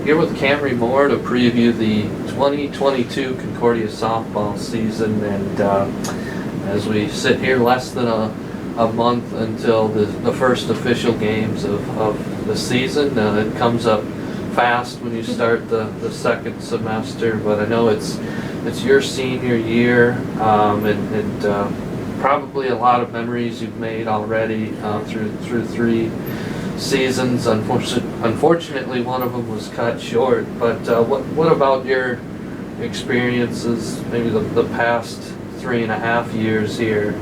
here with Camry Moore to preview the 2022 Concordia Softball season, and as we sit here less than a month until the first official games of the season, it comes up fast when you start the second semester, but I know it's your senior year, and probably a lot of memories you've made already through 3 seasons. Unfortunately, one of them was cut short. But what about your experiences, maybe the past 3.5 years here,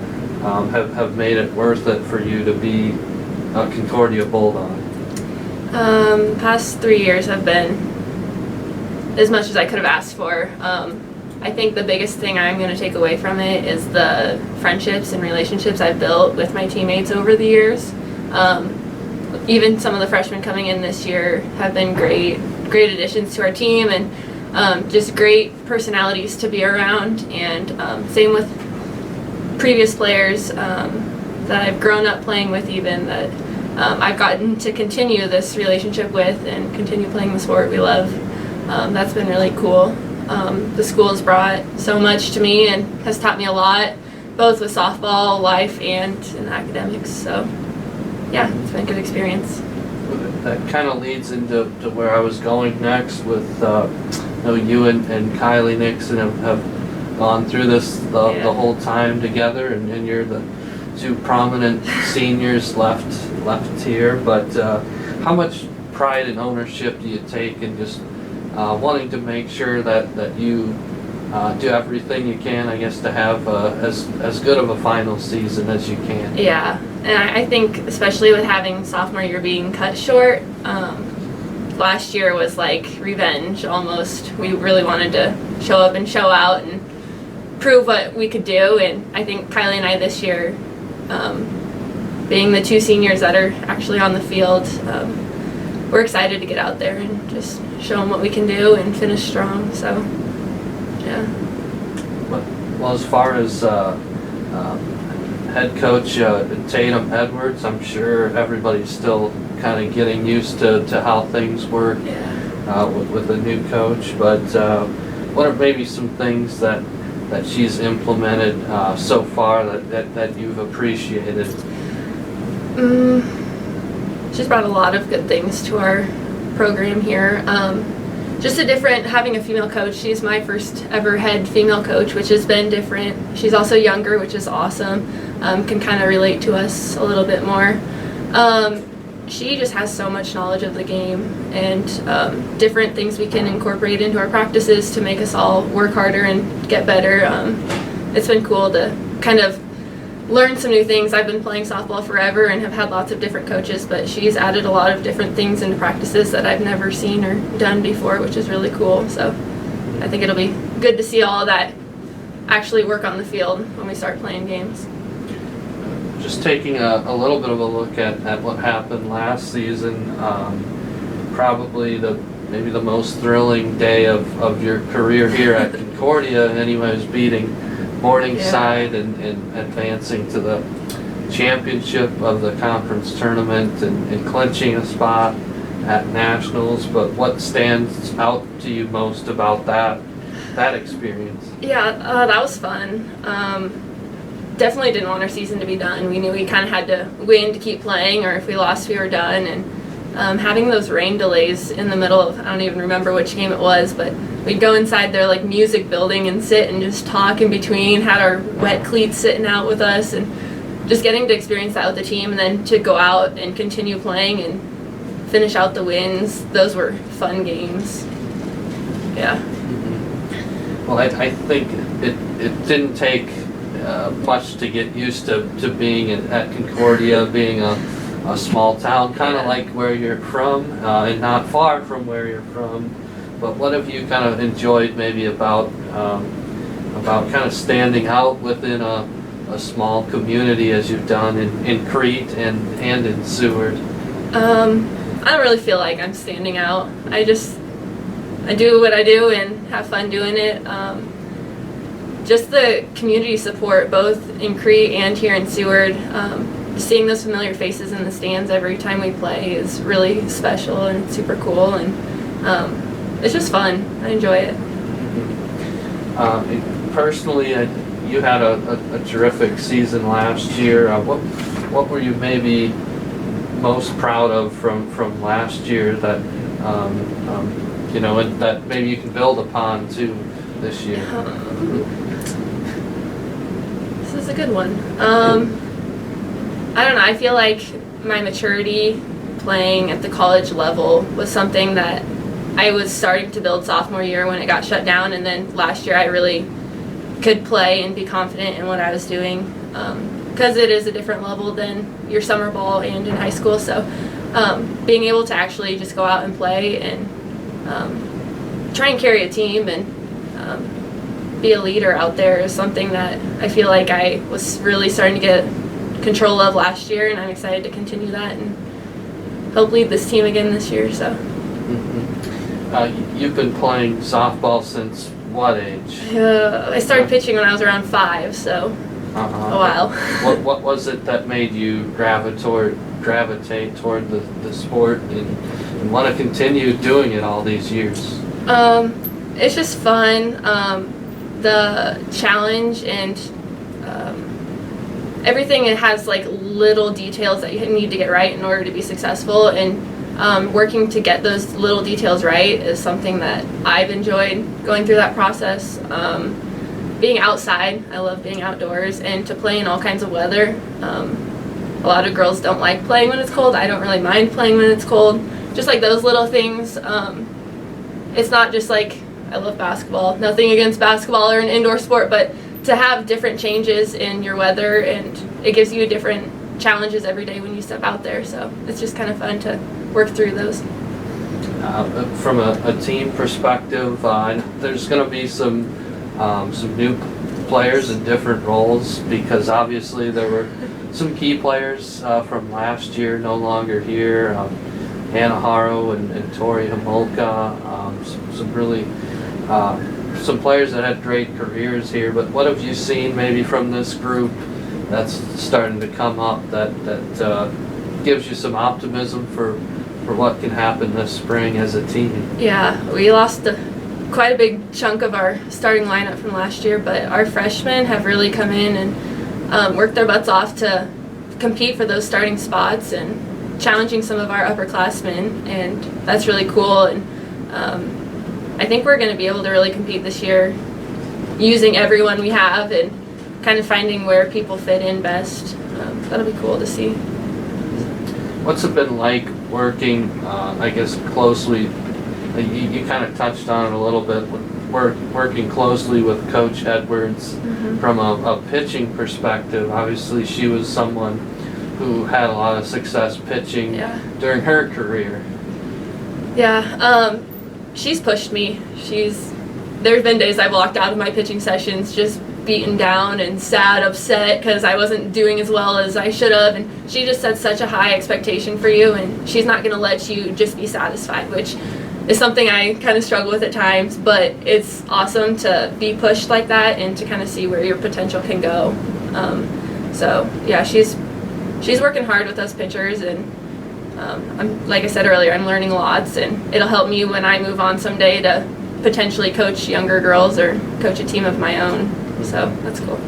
have made it worth it for you to be a Concordia Bulldog? Past 3 years have been as much as I could have asked for. I think the biggest thing I'm going to take away from it is the friendships and relationships I've built with my teammates over the years. Even some of the freshmen coming in this year have been great additions to our team, and just great personalities to be around. And same with previous players that I've grown up playing with, even that I've gotten to continue this relationship with and continue playing the sport we love. That's been really cool. The school has brought so much to me and has taught me a lot, both with softball, life, and in academics. So yeah, it's been a good experience. That kind of leads into where I was going next with you and Kylie Nixon have gone through this the whole time together, and you're the 2 prominent seniors left here. But how much pride and ownership do you take in just wanting to make sure that you do everything you can, I guess, to have as good of a final season as you can? Yeah, and I think especially with having sophomore year being cut short, last year was like revenge almost. We really wanted to show up and show out and prove what we could do, and I think Kylie and I this year, being the 2 seniors that are actually on the field, we're excited to get out there and just show them what we can do and finish strong. So yeah. Well, as far as head coach Tatum Edwards, I'm sure everybody's still kind of getting used to how things work with a new coach. But what are maybe some things that she's implemented so far that you've appreciated? She's brought a lot of good things to our program here. Just having a female coach. She's my first ever head female coach, which has been different. She's also younger, which is awesome. Can kind of relate to us a little bit more. She just has so much knowledge of the game and different things we can incorporate into our practices to make us all work harder and get better. It's been cool to kind of learn some new things. I've been playing softball forever and have had lots of different coaches, but she's added a lot of different things into practices that I've never seen or done before, which is really cool. So I think it'll be good to see all of that actually work on the field when we start playing games. Just taking a little bit of a look at what happened last season, probably maybe the most thrilling day of your career here at Concordia anyways, beating Morningside and advancing to the championship of the conference tournament and clinching a spot at nationals. But what stands out to you most about that experience? Yeah, that was fun. Definitely didn't want our season to be done. We knew we kind of had to win to keep playing, or if we lost, we were done. And having those rain delays in the middle of, I don't even remember which game it was, but we'd go inside their like music building and sit and just talk in between, had our wet cleats sitting out with us, and just getting to experience that with the team, and then to go out and continue playing and finish out the wins. Those were fun games. Yeah. Mm-hmm. Well, I think it didn't take much to get used to being at Concordia, being a small town, kind of like where you're from, and not far from where you're from. But what have you kind of enjoyed maybe about kind of standing out within a small community as you've done in Crete and in Seward? I don't really feel like I'm standing out. I do what I do and have fun doing it. Just the community support, both in Crete and here in Seward, seeing those familiar faces in the stands every time we play is really special and super cool. And It's just fun. I enjoy it. Personally, you had a terrific season last year. What were you maybe most proud of from last year that and that maybe you can build upon too this year? This is a good one. I don't know. I feel like my maturity playing at the college level was something that I was starting to build sophomore year when it got shut down, and then last year I really could play and be confident in what I was doing, because it is a different level than your summer ball and in high school. So being able to actually just go out and play and try and carry a team and be a leader out there is something that I feel like I was really starting to get control of last year, and I'm excited to continue that and help lead this team again this year. So. You've been playing softball since what age? I started pitching when I was around 5, so a while. What was it that made you gravitate toward the sport and want to continue doing it all these years? It's just fun. The challenge and everything, it has like little details that you need to get right in order to be successful, and working to get those little details right is something that I've enjoyed going through that process. Being outside, I love being outdoors, and to play in all kinds of weather. A lot of girls don't like playing when it's cold. I don't really mind playing when it's cold. Just like those little things. It's not just like I love basketball. Nothing against basketball or an indoor sport, but to have different changes in your weather, and it gives you different challenges every day when you step out there. So it's just kind of fun to work through those. From a team perspective, there's going to be some new players in different roles, because obviously there were some key players from last year no longer here. Hannah Haro and Tori Homolka, some really some players that had great careers here. But what have you seen maybe from this group that's starting to come up that gives you some optimism for what can happen this spring as a team? Yeah, we lost quite a big chunk of our starting lineup from last year, but our freshmen have really come in and worked their butts off to compete for those starting spots and challenging some of our upperclassmen, and that's really cool. And I think we're going to be able to really compete this year using everyone we have and kind of finding where people fit in best. That'll be cool to see. What's it been like working, I guess, closely? You kind of touched on it a little bit, working closely with Coach Edwards from a pitching perspective. Obviously, she was someone who had a lot of success pitching during her career. Yeah, she's pushed me. There's been days I've walked out of my pitching sessions just beaten down and sad, upset because I wasn't doing as well as I should have, and she just sets such a high expectation for you, and she's not going to let you just be satisfied, which is something I kind of struggle with at times, but it's awesome to be pushed like that and to kind of see where your potential can go. So yeah, she's working hard with us pitchers, and like I said earlier, I'm learning lots, and it'll help me when I move on someday to potentially coach younger girls or coach a team of my own. So that's cool.